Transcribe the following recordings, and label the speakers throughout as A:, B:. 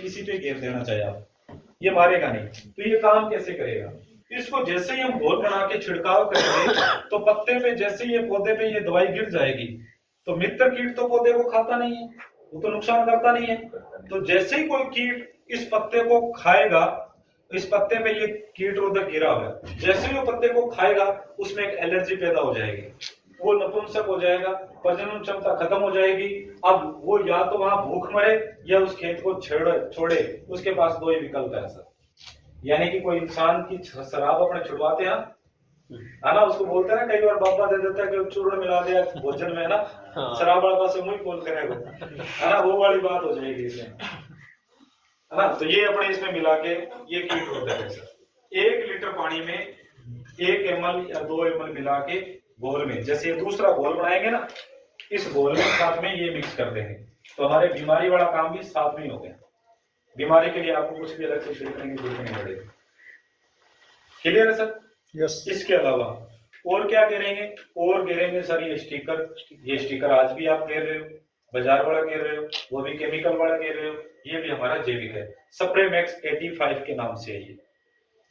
A: किसी पे घेर देना चाहे आप, ये मारेगा नहीं। तो ये काम कैसे करेगा? इसको जैसे ही हम घोल बना के छिड़काव करेंगे तो पत्ते पे जैसे ये पौधे पे ये दवाई गिर जाएगी तो मित्र कीट तो पौधे को खाता नहीं है, वो तो नुकसान करता नहीं है। तो जैसे ही कोई कीट इस पत्ते को खाएगा, इस पत्ते पे ये कीट रोधक गिरा हुआ है, जैसे ही वो पत्ते को खाएगा उसमें एक एलर्जी पैदा हो जाएगी, वो नपुंसक हो जाएगा, प्रजनन क्षमता खत्म हो जाएगी। अब वो या तो वहां भूख मरे या उस खेत को छोड़े, उसके पास दो ही विकल्प है सर। यानी कि कोई इंसान की शराब अपने छुड़वाते हैं है ना, उसको बोलते हैं ना, कई बार बाबा दे देता है कि चूर्ण मिला दिया भोजन में ना, शराब वाला पास मुंह खोल करेगा है ना, वो वाली बात हो जाएगी इसमें है ना। तो ये अपने इसमें मिला के ये कीट होता है सर। 1 लीटर पानी में 1 ml या 2 ml मिला के घोल में, जैसे ये दूसरा घोल बनाएंगे ना, इस घोल में साथ में ये मिक्स कर देंगे तो हमारे बीमारी वाला काम भी साथ में ही हो गया। बीमारी के लिए आपको कुछ भी अलग से छिड़कने की जरूरत नहीं पड़ेगी। क्लियर है सर?
B: यस।
A: इसके अलावा और क्या गिरेंगे? और गिरेंगे सर ये स्टिकर। ये स्टिकर आज भी आप घेर रहे हो, बाजार वाला घेर रहे हो, वो भी केमिकल वाला घेर रहे हो, ये भी हमारा जैविक है। स्प्रेमैक्स 85 के नाम से है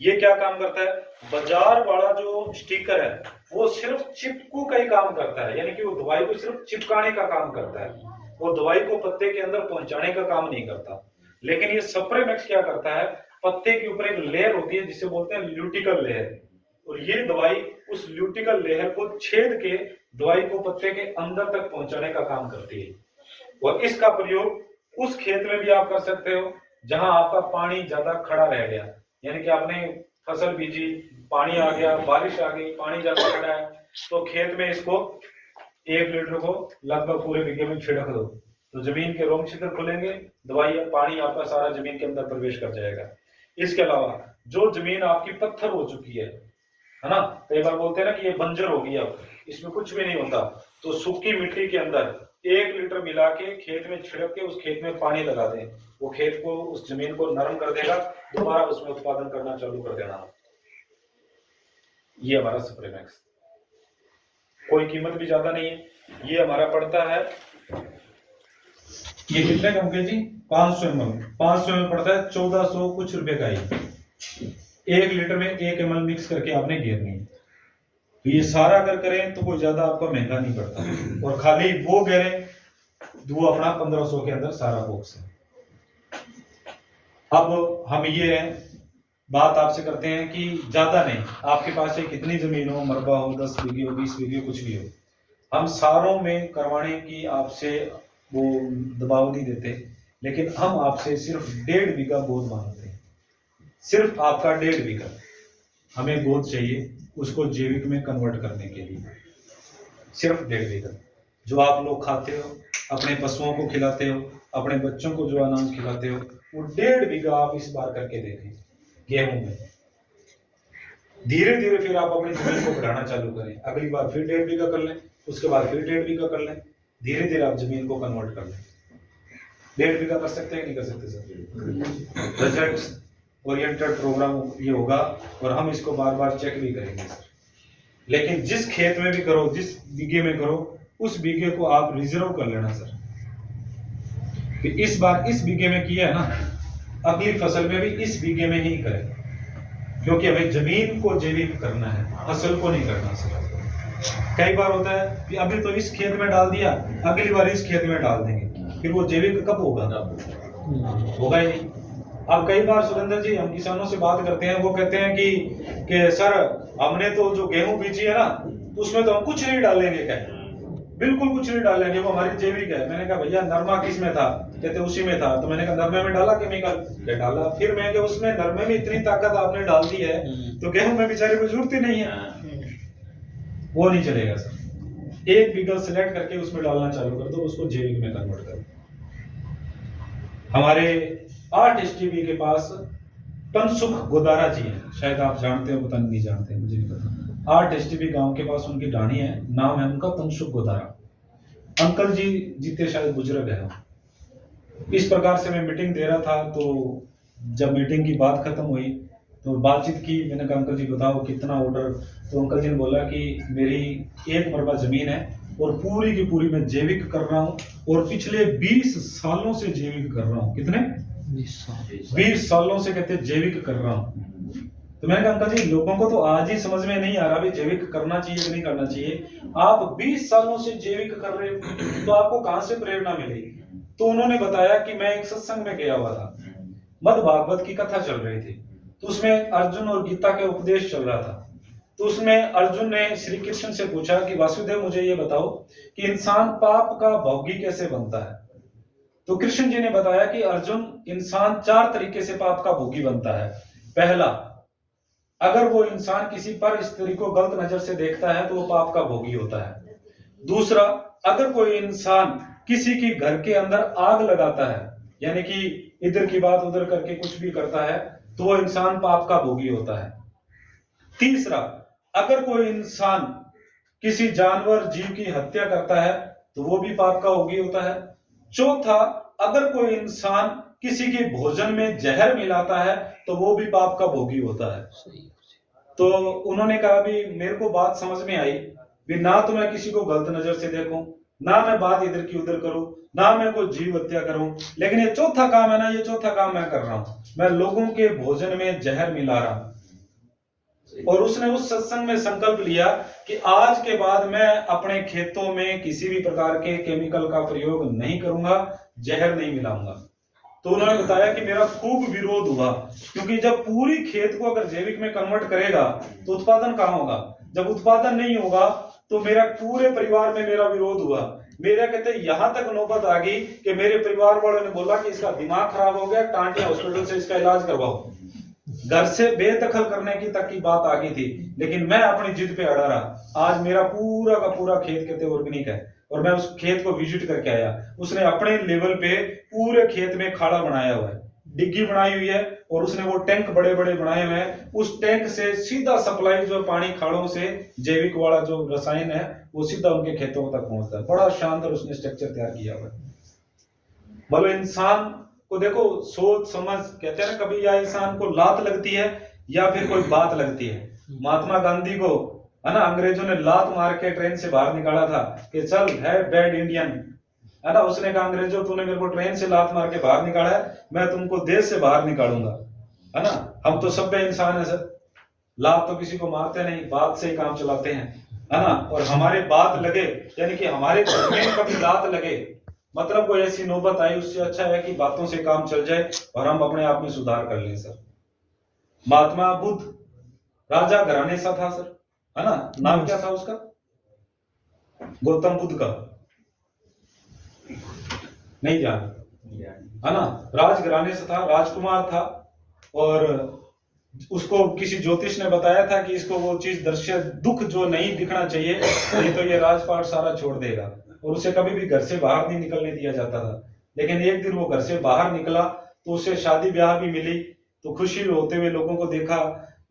A: ये क्या काम करता है? बाजार वाला जो स्टिकर है वो सिर्फ चिपकू का ही काम करता है, यानी कि वो दवाई को सिर्फ चिपकाने का काम करता है, वो दवाई को पत्ते के अंदर पहुंचाने का काम नहीं करता। लेकिन ये स्प्रेमैक्स क्या करता है? पत्ते के ऊपर एक लेयर होती है जिसे बोलते हैं ल्यूटिकल लेयर, और ये दवाई उस ल्यूटिकल लेयर को छेद के दवाई को पत्ते के अंदर तक पहुंचाने का काम करती है। और इसका प्रयोग उस खेत में भी आप कर सकते हो जहां आपका पानी ज्यादा खड़ा रह गया, यानी कि आपने फसल बीजी, पानी आ गया, बारिश आ गई, पानी ज्यादा खड़ा है, तो खेत में इसको 1 लीटर को लगभग पूरे बीघे में छिड़क दो, तो जमीन के रोम छिद्र खुलेंगे, दवाई पानी आपका सारा जमीन के अंदर प्रवेश कर जाएगा। इसके अलावा जो जमीन आपकी पत्थर हो चुकी है ना, कई बार बोलते हैं ना कि ये बंजर होगी, अब इसमें कुछ भी नहीं होता, तो सूखी मिट्टी के अंदर 1 लीटर मिला के खेत में छिड़क के उस खेत में पानी लगा दें, वो खेत को, उस जमीन को नरम कर देगा, दोबारा उसमें उत्पादन करना चालू कर देना। ये हमारा स्प्रेमैक्स, कोई कीमत भी ज्यादा नहीं है, ये हमारा पड़ता है, ये कितने का मुकेश जी? 500 ml। 500 ml पड़ता है 1400 कुछ रुपए का ही। 1 लीटर में 1 ml मिक्स करके आपने घेरनी है। तो ये सारा अगर करें तो कोई ज्यादा आपको महंगा नहीं पड़ता, और खाली वो घेरें वो अपना 1500 के अंदर सारा बॉक्स है। अब हम ये बात आपसे करते हैं कि ज्यादा नहीं, आपके पास से कितनी जमीन हो, मरबा हो, 10 बीघे हो, 20 बीघे, कुछ भी हो, हम सारों में करवाने की आपसे वो दबाव नहीं देते, लेकिन हम आपसे सिर्फ 1.5 बीघा गोद मांगते हैं। सिर्फ आपका 1.5 बीघा हमें गोद चाहिए, उसको जैविक में कन्वर्ट करने के लिए। सिर्फ 1.5 बीघा जो आप लोग खाते हो, अपने पशुओं को खिलाते हो, अपने बच्चों को जो अनाज खिलाते हो, वो 1.5 बीघा आप इस बार करके देखें गेहूं में। धीरे धीरे फिर आप अपनी जमीन को बढ़ाना चालू करें, अगली बार फिर 1.5 बीघा कर लें, उसके बाद फिर 1.5 बीघा कर लें, धीरे धीरे आप जमीन को कन्वर्ट कर लें। 1.5 बीघा कर सकते हैं, नहीं कर सकते सर? रिजल्ट्स ओरिएंटेड प्रोग्राम ये होगा, और हम इसको बार बार चेक भी करेंगे सर। लेकिन जिस खेत में भी करो, जिस बीघे में करो, उस बीघे को आप रिजर्व कर लेना सर। फिर इस बार इस बीघे में किया है ना, अगली फसल में भी इस बीघे में ही करें, क्योंकि हमें जमीन को जैविक करना है, फसल को नहीं करना सर। कई बार होता है कि अभी तो इस खेत में डाल दिया, अगली बार इस खेत में डाल देंगे, फिर वो जैविक कब होगा? होगा ही नहीं। अब कई बार सुरेंद्र जी हम किसानों से बात करते हैं, वो कहते हैं कि सर हमने तो जो गेहूं बीजी है ना, उसमें तो हम कुछ नहीं डालेंगे, क्या बिल्कुल कुछ नहीं डालेंगे, वो हमारी जैविक है। मैंने कहा भैया नरमा किस में था? कहते उसी में था। तो मैंने कहा नरमे में डाला केमिकल? क्या डाला? फिर मैं कहा उसमें नरमे में इतनी ताकत आपने डाल दी है तो गेहूं में बेचारे को जरूरत ही नहीं है, वो नहीं चलेगा सर। 1 बीघा सिलेक्ट करके उसमें डालना चालू कर दो, उसको जैविक में कन्वर्ट कर दो। हमारे 8 STB के पास तनसुख गोदारा जी हैं, शायद आप जानते हो, पता नहीं जानते, मुझे नहीं पता। 8 STB गांव के पास उनकी ढाणी है, नाम है उनका तनसुख गोदारा। अंकल जी जीते शायद बुजुर्ग है। इस प्रकार से मैं मीटिंग दे रहा था, तो जब मीटिंग की बात खत्म हुई तो बातचीत की, मैंने कहा अंकल जी बताओ कितना ऑर्डर? तो अंकल जी ने बोला कि मेरी 1 मरबा जमीन है और पूरी की पूरी मैं जैविक कर रहा हूँ, और पिछले 20 सालों से जैविक कर रहा हूँ। कितने? 20 सालों से कहते जैविक कर रहा हूँ। तो मैंने कहा अंकल जी लोगों को तो आज ही समझ में नहीं आ रहा भी जैविक करना चाहिए कि नहीं करना चाहिए, आप 20 सालों से जैविक कर रहे हो तो आपको कहां से प्रेरणा मिलेगी? तो उन्होंने बताया कि मैं एक सत्संग में गया हुआ था, मद् भागवत की कथा चल रही थी, तो उसमें अर्जुन और गीता के उपदेश चल रहा था। तो उसमें अर्जुन ने श्री कृष्ण से पूछा कि वासुदेव मुझे ये बताओ कि इंसान पाप का भोगी कैसे बनता है? तो कृष्ण जी ने बताया कि अर्जुन इंसान 4 तरीके से पाप का भोगी बनता है। पहला, अगर वो इंसान किसी पर स्त्री को गलत नजर से देखता है तो वो पाप का भोगी होता है। दूसरा, अगर कोई इंसान किसी की घर के अंदर आग लगाता है, यानी कि इधर की बात उधर करके कुछ भी करता है, तो वो इंसान पाप का भोगी होता है। तीसरा, अगर कोई इंसान किसी जानवर जीव की हत्या करता है तो वो भी पाप का भोगी होता है। चौथा, अगर कोई इंसान किसी के भोजन में जहर मिलाता है तो वो भी पाप का भोगी होता है। तो उन्होंने कहा भी मेरे को बात समझ में आई भी, ना तो मैं किसी को गलत नजर से देखूं, ना मैं बात इधर की उधर करूं, ना मैं कोई जीव हत्या करूं, लेकिन ये चौथा काम है ना, ये चौथा काम मैं कर रहा हूं, मैं लोगों के भोजन में जहर मिला रहा हूं। और उसने उस सत्संग में संकल्प लिया कि आज के बाद मैं अपने खेतों में किसी भी प्रकार के केमिकल का प्रयोग नहीं करूंगा, जहर नहीं मिलाऊंगा। तो उन्होंने बताया कि मेरा खूब विरोध हुआ, क्योंकि जब पूरी खेत को अगर जैविक में कन्वर्ट करेगा तो उत्पादन कहां होगा? जब उत्पादन नहीं होगा तो मेरा पूरे परिवार में मेरा विरोध हुआ। मेरा कहते यहां तक नौबत आ गई कि मेरे परिवार वालों ने बोला कि इसका दिमाग खराब हो गया, टांटिया हॉस्पिटल से इसका इलाज करवाओ। घर से बेदखल करने की तक की बात आ गई थी, लेकिन मैं अपनी जिद पे अड़ा रहा। आज मेरा पूरा का पूरा खेत कहते ऑर्गेनिक है, और मैं उस खेत को विजिट करके आया। उसने अपने लेवल पे पूरे खेत में खाड़ा बनाया हुआ है, डिग्गी बनाई हुई है, और उसने वो टैंक बड़े बड़े बनाए हुए हैं। उस टैंक से सीधा सप्लाई जो पानी खाड़ों से जैविक वाला जो रसायन है वो सीधा उनके खेतों तक पहुंचता है। बड़ा शानदार उसने स्ट्रक्चर तैयार किया हुआ है। मतलब इंसान को देखो, सोच समझ, कहते हैं ना कभी या इंसान को लात लगती है या फिर कोई बात लगती है। महात्मा गांधी को है ना अंग्रेजों ने लात मार के ट्रेन से बाहर निकाला था कि चल है बैड इंडियन, है ना। उसने कहा अंग्रेजों तूने मेरे को ट्रेन से लात मार के बाहर निकाला है, मैं तुमको देश से बाहर निकालूंगा, है ना। हम तो सभ्य इंसान है सर, लात तो किसी को मारते नहीं, बात से ही काम चलाते हैं, है ना। और हमारे बात लगे यानी कि हमारे घर में कभी लात लगे, मतलब कोई ऐसी नौबत आई, उससे अच्छा है कि बातों से काम चल जाए और हम अपने आप में सुधार कर लें सर। महात्मा बुद्ध राजा घराने सा था सर, है ना। नाम क्या था उसका? गौतम बुद्ध का नहीं जान, है ना। राजघराने से था, राजकुमार था, और उसको किसी ज्योतिष ने बताया था कि इसको वो चीज दृश्य दुख जो नहीं दिखना चाहिए, नहीं तो ये राजपाट सारा छोड़ देगा, और उसे कभी भी घर से बाहर नहीं निकलने दिया जाता था। लेकिन एक दिन वो घर से बाहर निकला तो उसे शादी ब्याह भी मिली, तो खुशी होते हुए लोगों को देखा,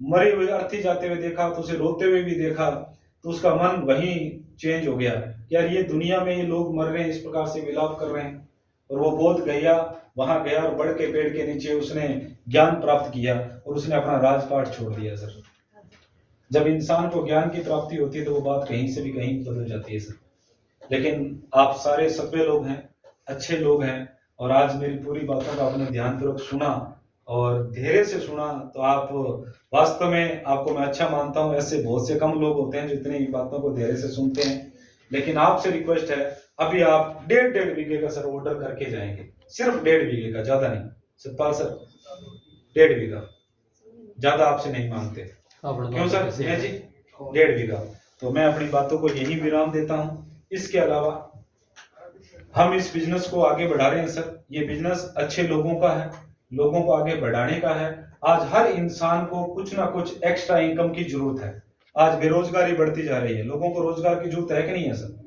A: मरे हुए अर्थी जाते हुए देखा, तो उसे रोते हुए भी देखा, तो उसका मन वहीं चेंज हो गया कि यार ये दुनिया में ये लोग मर रहे हैं, इस प्रकार से विलाप कर रहे हैं। और वो बोध गया, वहां गया और बड़ के पेड़ के नीचे उसने ज्ञान प्राप्त किया और उसने अपना राजपाट छोड़ दिया सर। जब इंसान को ज्ञान की प्राप्ति होती है तो वो बात कहीं से भी कहीं बदल जाती है सर। लेकिन आप सारे सभ्य लोग हैं, अच्छे लोग हैं, और आज मेरी पूरी बातों का आपने ध्यानपूर्वक सुना और धैर्य से सुना, तो आप वास्तव में आपको मैं अच्छा मानता हूं। ऐसे बहुत से कम लोग होते हैं जो इतनी बातों को धैर्य से सुनते हैं। लेकिन आपसे रिक्वेस्ट है, अभी आप 1.5 बीघे का सर ऑर्डर करके जाएंगे, सिर्फ 1.5 बीघे का, ज्यादा नहीं सतपाल सर, 1.5 बीघा, ज्यादा आपसे नहीं मांगते। क्यों सर? जी 1.5 बीघा। तो मैं अपनी बातों को यही विराम देता हूं। इसके अलावा हम इस बिजनेस को आगे बढ़ा रहे हैं सर। ये बिजनेस अच्छे लोगों का है, लोगों को आगे बढ़ाने का है। आज हर इंसान को कुछ ना कुछ एक्स्ट्रा इनकम की जरूरत है। आज बेरोजगारी बढ़ती जा रही है, लोगों को रोजगार की जरूरत है कि नहीं है सर?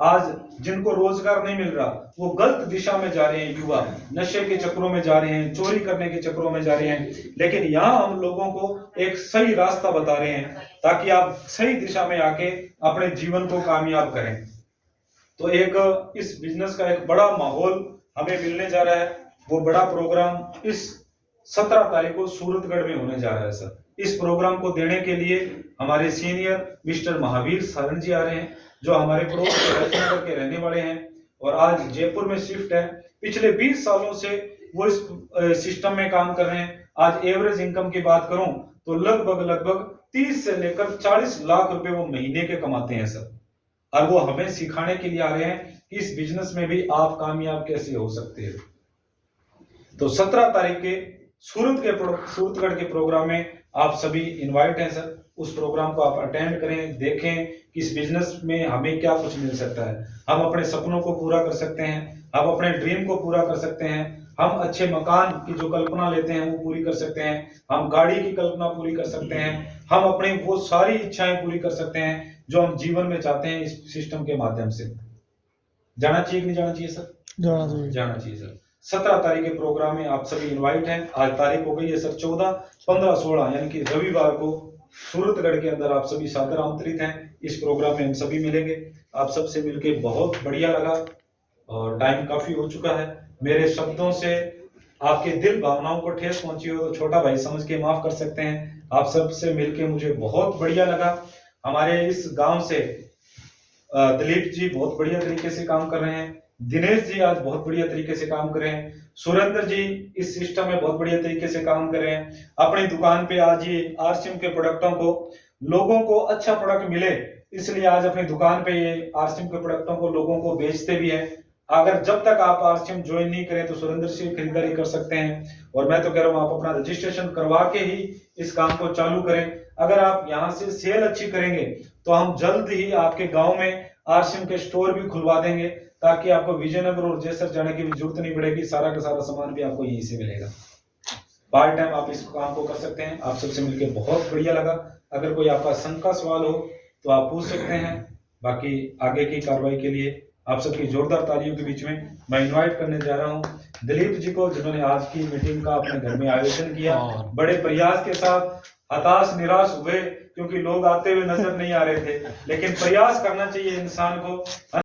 A: आज जिनको रोजगार नहीं मिल रहा वो गलत दिशा में जा रहे हैं, युवा नशे के चक्रों में जा रहे हैं, चोरी करने के चक्रों में जा रहे हैं। लेकिन यहाँ हम लोगों को एक सही रास्ता बता रहे हैं ताकि आप सही दिशा में आके अपने जीवन को कामयाब करें। तो एक इस बिजनेस का एक बड़ा माहौल हमें मिलने जा रहा है। वो बड़ा प्रोग्राम इस 17 तारीख को सूरतगढ़ में होने जा रहा है सर। इस प्रोग्राम को देने के लिए हमारे सीनियर मिस्टर महावीर सारण जी आ रहे हैं, जो हमारे पड़ोस के रहने वाले हैं और आज जयपुर में शिफ्ट है। पिछले 20 सालों से वो इस सिस्टम में काम कर रहे हैं। आज एवरेज इनकम की बात करूं तो लगभग 30 से लेकर 40 लाख रुपए वो महीने के कमाते हैं सर, और वो हमें सिखाने के लिए आ रहे हैं कि इस बिजनेस में भी आप कामयाब कैसे हो सकते हैं। तो 17 तारीख के सूरतगढ़ के प्रोग्राम में आप सभी इनवाइट हैं सर। उस प्रोग्राम को आप अटेंड करें, देखें कि इस बिजनेस में हमें क्या कुछ मिल सकता है। हम अपने सपनों को पूरा कर सकते हैं, हम अपने ड्रीम को पूरा कर सकते हैं, हम अच्छे मकान की जो कल्पना लेते हैं वो पूरी कर सकते हैं, हम गाड़ी की कल्पना पूरी कर सकते हैं, हम अपनी वो सारी इच्छाएं पूरी कर सकते हैं जो हम जीवन में चाहते हैं इस सिस्टम के माध्यम से। जाना चाहिए कि नहीं जाना चाहिए सर? जाना चाहिए सर। 17 तारीख के प्रोग्राम में आप सभी इनवाइट हैं। आज तारीख हो गई है सर 14, 15, 16 यानी कि रविवार को सूरतगढ़ के अंदर आप सभी सादर आमंत्रित हैं। इस प्रोग्राम में हम सभी मिलेंगे। आप सबसे मिलके बहुत बढ़िया लगा और टाइम काफी हो चुका है। मेरे शब्दों से आपके दिल भावनाओं को ठेस पहुंची हो तो छोटा भाई समझ के माफ कर सकते हैं। आप सबसे मिलके मुझे बहुत बढ़िया लगा। हमारे इस गांव से दिलीप जी बहुत बढ़िया तरीके से काम कर रहे हैं, दिनेश जी आज बहुत बढ़िया तरीके से काम कर रहे हैं, सुरेंद्र जी इस सिस्टम में बहुत बढ़िया तरीके से काम कर रहे हैं। अपनी दुकान पे आज ये आरसीएम के प्रोडक्टों को लोगों को अच्छा प्रोडक्ट मिले इसलिए आज अपनी दुकान पे ये आरसीएम के प्रोडक्टों को लोगों को बेचते भी हैं। अगर जब तक आप आरसीएम ज्वाइन नहीं करें तो सुरेंद्र से खरीदारी कर सकते हैं। और मैं तो कह रहा हूँ आप अपना रजिस्ट्रेशन करवा के ही इस काम को चालू करें। अगर आप यहाँ से सेल अच्छी करेंगे तो हम जल्द ही आपके गांव में आरसीएम के स्टोर भी खुलवा देंगे ताकि आपको विजयनगर और जयसर जाने की भी जरूरत नहीं पड़ेगी। सारा का सारा सामान भी आपको यहीं से मिलेगा। पार्ट टाइम आप इस काम को कर सकते हैं। आप सबसे मिलकर बहुत बढ़िया लगा। अगर कोई आपका शंका सवाल हो तो आप पूछ सकते हैं। बाकी आगे की कार्रवाई के लिए आप सबकी जोरदार तालियों के बीच में मैं इनवाइट करने जा रहा हूं दिलीप जी को, जिन्होंने आज की मीटिंग का अपने घर में आयोजन किया। बड़े प्रयास के साथ हताश निराश हुए क्योंकि लोग आते हुए नजर नहीं आ रहे थे, लेकिन प्रयास करना चाहिए इंसान को।